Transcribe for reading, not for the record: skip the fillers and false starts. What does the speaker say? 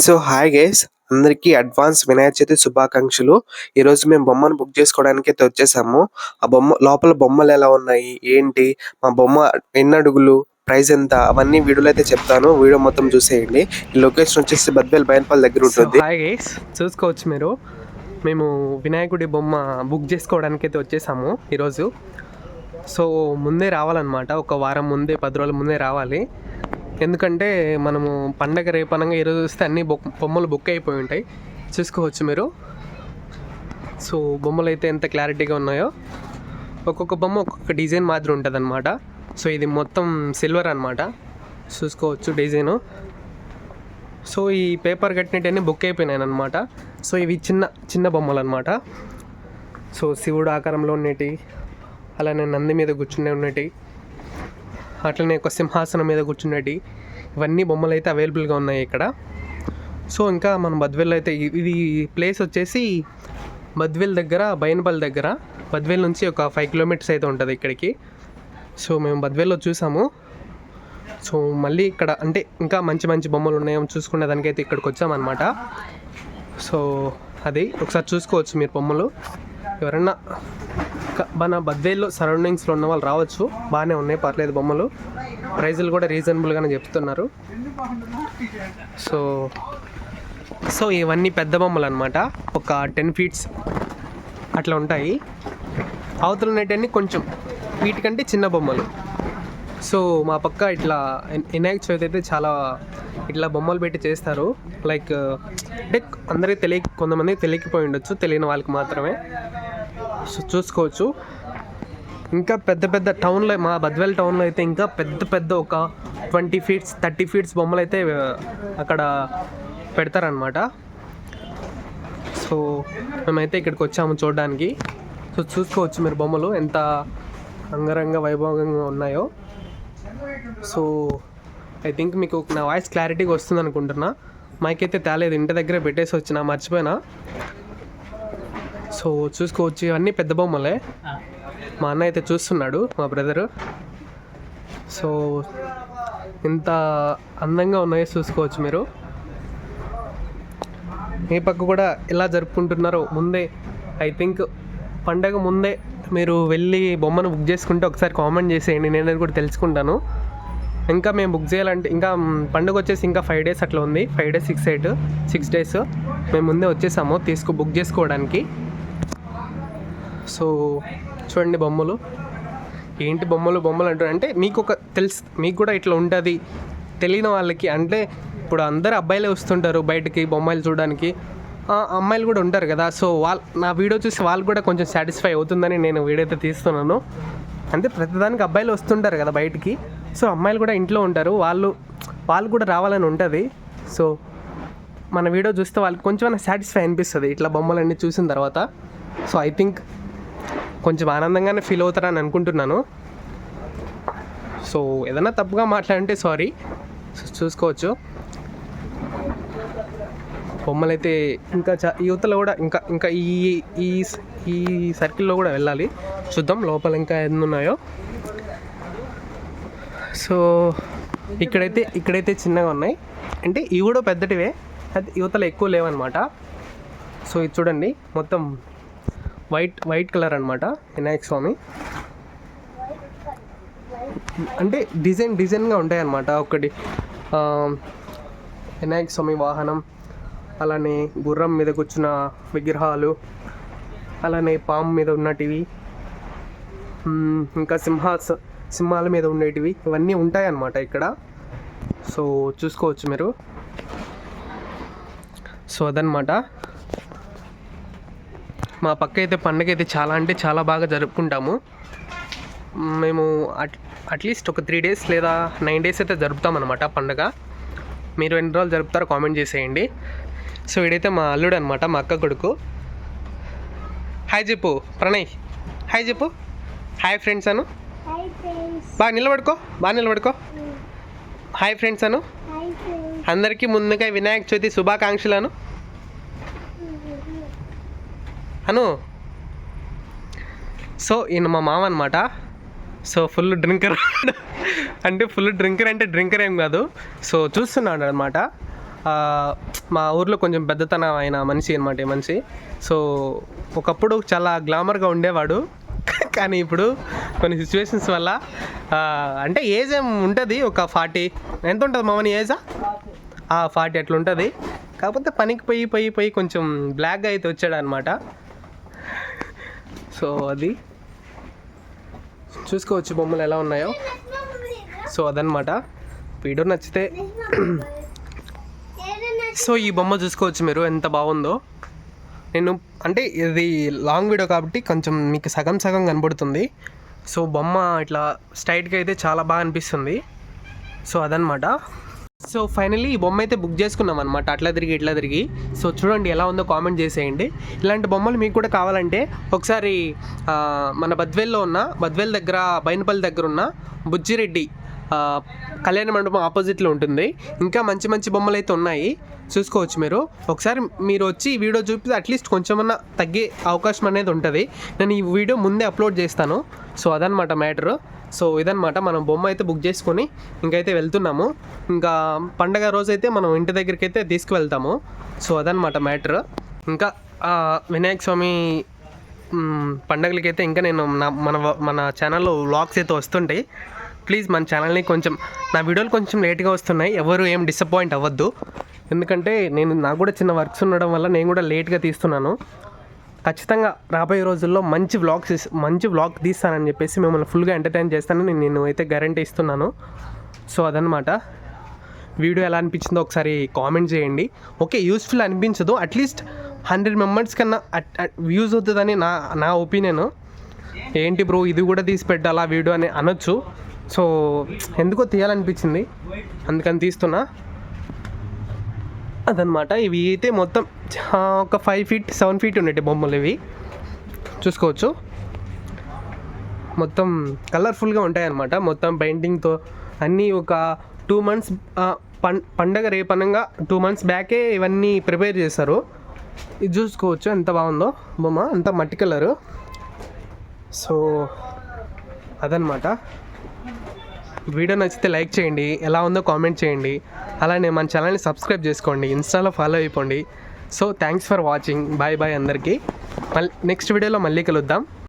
So hi guys, అందరికీ advance Vinayaka Chavithi శుభాకాంక్షలు. ఈరోజు మేము బొమ్మను బుక్ చేసుకోవడానికి అయితే వచ్చేసాము. ఆ బొమ్మ లోపల బొమ్మలు ఎలా ఉన్నాయి, ఏంటి, మా బొమ్మ ఎన్ని అడుగులు, ప్రైస్ ఎంత, అవన్నీ వీడియోలో అయితే చెప్తాను. వీడియో మొత్తం చూసేయండి. ఈ లొకేషన్ వచ్చేసి బద్వేల్ బైన్పల్లి దగ్గర ఉంటుంది. హాయ్ గైస్, చూసుకోవచ్చు మీరు. మేము వినాయకుడి బొమ్మ బుక్ చేసుకోవడానికి అయితే వచ్చేసాము ఈరోజు. సో ముందే రావాలన్నమాట, ఒక వారం ముందే, 10 రోజుల ముందే రావాలి. ఎందుకంటే మనము పండగ రేపనంగా ఈరోజు వస్తే అన్ని బొమ్మలు బుక్ అయిపోయి ఉంటాయి. చూసుకోవచ్చు మీరు. సో బొమ్మలు అయితే ఎంత క్లారిటీగా ఉన్నాయో. ఒక్కొక్క బొమ్మ ఒక్కొక్క డిజైన్ మాదిరి ఉంటుంది అనమాట. సో ఇది మొత్తం సిల్వర్ అనమాట. చూసుకోవచ్చు డిజైను. సో ఈ పేపర్ కట్టినట్టన్నీ బుక్ అయిపోయినాయి అనమాట. సో ఇవి చిన్న చిన్న బొమ్మలు అనమాట. సో శివుడు ఆకారంలో ఉన్నటి, అలానే నంది మీద కూర్చునే ఉన్నటి, అట్లనే ఒక సింహాసనం మీద కూర్చున్నటి, ఇవన్నీ బొమ్మలు అయితే అవైలబుల్గా ఉన్నాయి ఇక్కడ. సో ఇంకా మనం బద్వేల్ అయితే, ఇది ప్లేస్ వచ్చేసి బద్వేల్ దగ్గర, బైన్పల్లి దగ్గర. బద్వేల్ నుంచి ఒక 5 కిలోమీటర్స్ అయితే ఉంటుంది ఇక్కడికి. సో మేము బద్వేల్లో చూసాము. సో మళ్ళీ ఇక్కడ అంటే ఇంకా మంచి మంచి బొమ్మలు ఉన్నాయో చూసుకునే దానికైతే ఇక్కడికి వచ్చామన్నమాట. సో అది ఒకసారి చూసుకోవచ్చు మీరు బొమ్మలు. ఎవరన్నా మన బద్వేల్లో సరౌండింగ్స్లో ఉన్న వాళ్ళు రావచ్చు. బాగానే ఉన్నాయి, పర్లేదు బొమ్మలు. ప్రైజులు కూడా రీజనబుల్గానే చెప్తున్నారు. సో ఇవన్నీ పెద్ద బొమ్మలు అనమాట. ఒక 10 ఫీట్స్ అట్లా ఉంటాయి. అవతల ఉన్నట్టన్నీ కొంచెం వీటికంటే చిన్న బొమ్మలు. సో మా పక్క ఇట్లా వినాయక చవితి అయితే చాలా ఇట్లా బొమ్మలు పెట్టి చేస్తారు. లైక్ అంటే అందరికీ కొంతమందికి తెలియకపోయి ఉండొచ్చు, తెలియని వాళ్ళకి మాత్రమే. సో చూసుకోవచ్చు. ఇంకా పెద్ద పెద్ద టౌన్లో, మా బద్వేల్ టౌన్లో అయితే ఇంకా పెద్ద పెద్ద ఒక 20 ఫీట్స్ 30 ఫీట్స్ బొమ్మలు అయితే అక్కడ పెడతారనమాట. సో మేమైతే ఇక్కడికి వచ్చాము చూడడానికి. సో చూసుకోవచ్చు మీరు బొమ్మలు ఎంత అంగరంగ వైభవంగా ఉన్నాయో. సో ఐ థింక్ మీకు నా వాయిస్ క్లారిటీగా వస్తుంది అనుకుంటున్నా. మైక్ అయితే తేలేదు, ఇంటి దగ్గర పెట్టేసి వచ్చిన, మర్చిపోయినా. సో చూసుకోవచ్చు, ఇవన్నీ పెద్ద బొమ్మలే. మా అన్న అయితే చూస్తున్నాడు, మా బ్రదరు. సో ఇంత అందంగా ఉన్నాయో చూసుకోవచ్చు మీరు. మీ పక్క కూడా ఎలా జరుపుకుంటున్నారో ముందే, ఐ థింక్ పండగ ముందే మీరు వెళ్ళి బొమ్మను బుక్ చేసుకుంటే ఒకసారి కామెంట్ చేసేయండి, నేను కూడా తెలుసుకుంటాను. ఇంకా మేము బుక్ చేయాలంటే, ఇంకా పండుగ వచ్చేసి ఇంకా 5 డేస్ అట్లా ఉంది. 5 డేస్ 6 డేస్ మేము ముందే వచ్చేసాము బుక్ చేసుకోవడానికి. సో చూడండి బొమ్మలు, ఏంటి బొమ్మలు అంటారు అంటే మీకు మీకు కూడా ఇట్లా ఉంటుంది. తెలియని వాళ్ళకి అంటే ఇప్పుడు అందరు అబ్బాయిలే వస్తుంటారు బయటకి బొమ్మలు చూడడానికి, అమ్మాయిలు కూడా ఉంటారు కదా. సో నా వీడియో చూసి వాళ్ళు కూడా కొంచెం సాటిస్ఫై అవుతుందని నేను వీడియో అయితే తీస్తున్నాను. అంటే ప్రతిదానికి అబ్బాయిలు వస్తుంటారు కదా బయటికి. సో అమ్మాయిలు కూడా ఇంట్లో ఉంటారు, వాళ్ళు కూడా రావాలని ఉంటుంది. సో మన వీడియో చూస్తే వాళ్ళకి కొంచెం సాటిస్ఫై అనిపిస్తుంది ఇట్లా బొమ్మలన్నీ చూసిన తర్వాత. సో ఐ థింక్ కొంచెం ఆనందంగానే ఫీల్ అవుతారని అనుకుంటున్నాను. సో ఏదైనా తప్పుగా మాట్లాడంటే సారీ. చూసుకోవచ్చు బొమ్మలు అయితే ఇంకా యువతలో కూడా ఇంకా ఈ సర్కిల్లో కూడా వెళ్ళాలి. చూద్దాం లోపల ఇంకా ఎన్ని ఉన్నాయో. సో ఇక్కడైతే చిన్నగా ఉన్నాయి, అంటే ఇవి కూడా పెద్దటివే, అది యువతలో ఎక్కువ లేవన్నమాట. సో ఇది చూడండి, మొత్తం వైట్ కలర్ అనమాట వినాయక స్వామి. అంటే డిజైన్గా ఉంటాయి అన్నమాట. ఒకటి వినాయక స్వామి వాహనం, అలానే గుర్రం మీద కూర్చున్న విగ్రహాలు, అలానే పాము మీద ఉన్నటివి, ఇంకా సింహాల మీద ఉండేటివి, ఇవన్నీ ఉంటాయి అన్నమాట ఇక్కడ. సో చూసుకోవచ్చు మీరు. సో అదనమాట. మా పక్క అయితే పండుగ అయితే చాలా అంటే చాలా బాగా జరుపుకుంటాము. మేము అట్లీస్ట్ ఒక 3 డేస్ లేదా 9 డేస్ అయితే జరుపుతామన్నమాట పండుగ. మీరు ఎన్ని రోజులు జరుపుతారో కామెంట్ చేసేయండి. సో వీడైతే మా అల్లుడు అనమాట, మా అక్క కొడుకు. హాయ్ చెప్పు ప్రణయ్, హాయ్ చెప్పు. హాయ్ ఫ్రెండ్స్ అను, బాగా నిలబడుకో. హాయ్ ఫ్రెండ్స్ అను. అందరికీ ముందుగా వినాయక చవితి శుభాకాంక్షలను అను. సో ఈయన మా మామ అనమాట. సో ఫుల్ డ్రింకర్ అంటే డ్రింకర్ ఏం కాదు. సో చూస్తున్నాడు అనమాట. మా ఊర్లో కొంచెం పెద్దతనం అయిన మనిషి అనమాట ఈ మనిషి. సో ఒకప్పుడు చాలా గ్లామర్గా ఉండేవాడు, కానీ ఇప్పుడు కొన్ని సిచ్యువేషన్స్ వల్ల అంటే ఏజ్ ఏం ఉంటుంది, ఒక 40 ఎంత ఉంటుంది మామని ఏజా 40 అట్లా ఉంటుంది. కాకపోతే పనికి పోయి కొంచెం బ్లాక్గా అయితే వచ్చాడు అనమాట. సో అది చూసుకోవచ్చు బొమ్మలు ఎలా ఉన్నాయో. సో అదనమాట. వీడియో నచ్చితే సో ఈ బొమ్మ చూసుకోవచ్చు మీరు ఎంత బాగుందో. నేను అంటే ఇది లాంగ్ వీడియో కాబట్టి కొంచెం మీకు సగం కనబడుతుంది. సో బొమ్మ ఇట్లా స్ట్రైట్గా అయితే చాలా బాగా అనిపిస్తుంది. సో అదనమాట. సో ఫైనల్లీ ఈ బొమ్మ అయితే బుక్ చేసుకున్నాం అనమాట, అట్లా తిరిగి. సో చూడండి ఎలా ఉందో కామెంట్ చేసేయండి. ఇలాంటి బొమ్మలు మీకు కూడా కావాలంటే ఒకసారి మన బద్వేల్ దగ్గర బైనపల్లి దగ్గర ఉన్న బుజ్జిరెడ్డి కళ్యాణ మండపం ఆపోజిట్లో ఉంటుంది. ఇంకా మంచి బొమ్మలు అయితే ఉన్నాయి, చూసుకోవచ్చు మీరు. ఒకసారి మీరు వచ్చి ఈ వీడియో చూపితే అట్లీస్ట్ కొంచెమన్నా తగ్గే అవకాశం అనేది ఉంటుంది. నేను ఈ వీడియో ముందే అప్లోడ్ చేస్తాను. సో అదనమాట మ్యాటరు. సో ఇదనమాట, మనం బొమ్మ అయితే బుక్ చేసుకొని ఇంకైతే వెళ్తున్నాము. ఇంకా పండగ రోజైతే మనం ఇంటి దగ్గరికి అయితే తీసుకువెళ్తాము. సో అదనమాట మ్యాటర్. ఇంకా వినాయక స్వామి పండగలకైతే ఇంకా నేను మన ఛానల్లో వ్లాగ్స్ అయితే వస్తుంటాయి. ప్లీజ్ మన ఛానల్ని కొంచెం, నా వీడియోలు కొంచెం లేట్గా వస్తున్నాయి, ఎవరు ఏం డిసప్పాయింట్ అవ్వద్దు. ఎందుకంటే నాకు కూడా చిన్న వర్క్స్ ఉండడం వల్ల నేను కూడా లేట్గా తీస్తున్నాను. ఖచ్చితంగా రాబోయే రోజుల్లో మంచి వ్లాగ్ తీస్తానని చెప్పేసి మిమ్మల్ని ఫుల్గా ఎంటర్టైన్ చేస్తానని నేను అయితే గ్యారంటీ ఇస్తున్నాను. సో అదనమాట. వీడియో ఎలా అనిపించిందో ఒకసారి కామెంట్ చేయండి. ఓకే, యూస్ఫుల్ అనిపించదు, అట్లీస్ట్ 100 మెంబర్స్ కన్నా వ్యూస్ అవుతుందని నా ఒపీనియన్. ఏంటి బ్రో ఇది కూడా తీసి పెట్టాలా వీడియో అని అనొచ్చు. సో ఎందుకో తీయాలనిపించింది, అందుకని తీస్తున్నా. అదనమాట. ఇవి అయితే మొత్తం ఒక 5 feet 7 feet ఉండేవి బొమ్మలు. ఇవి చూసుకోవచ్చు, మొత్తం కలర్ఫుల్గా ఉంటాయన్నమాట. మొత్తం పెయింటింగ్తో అన్నీ. ఒక 2 months పండగ రేపనంగా 2 months బ్యాకే ఇవన్నీ ప్రిపేర్ చేస్తారు. ఇది చూసుకోవచ్చు ఎంత బాగుందో బొమ్మ, అంతా మట్టి కలరు. సో అదనమాట. వీడియో నచ్చితే లైక్ చేయండి, ఎలా ఉందో కామెంట్ చేయండి. అలానే మన ఛానల్ని సబ్స్క్రైబ్ చేసుకోండి, ఇన్స్టాలో ఫాలో అయిపోండి. So thanks for watching. Bye అందరికీ. నెక్స్ట్ వీడియోలో మళ్ళీ కలుద్దాం.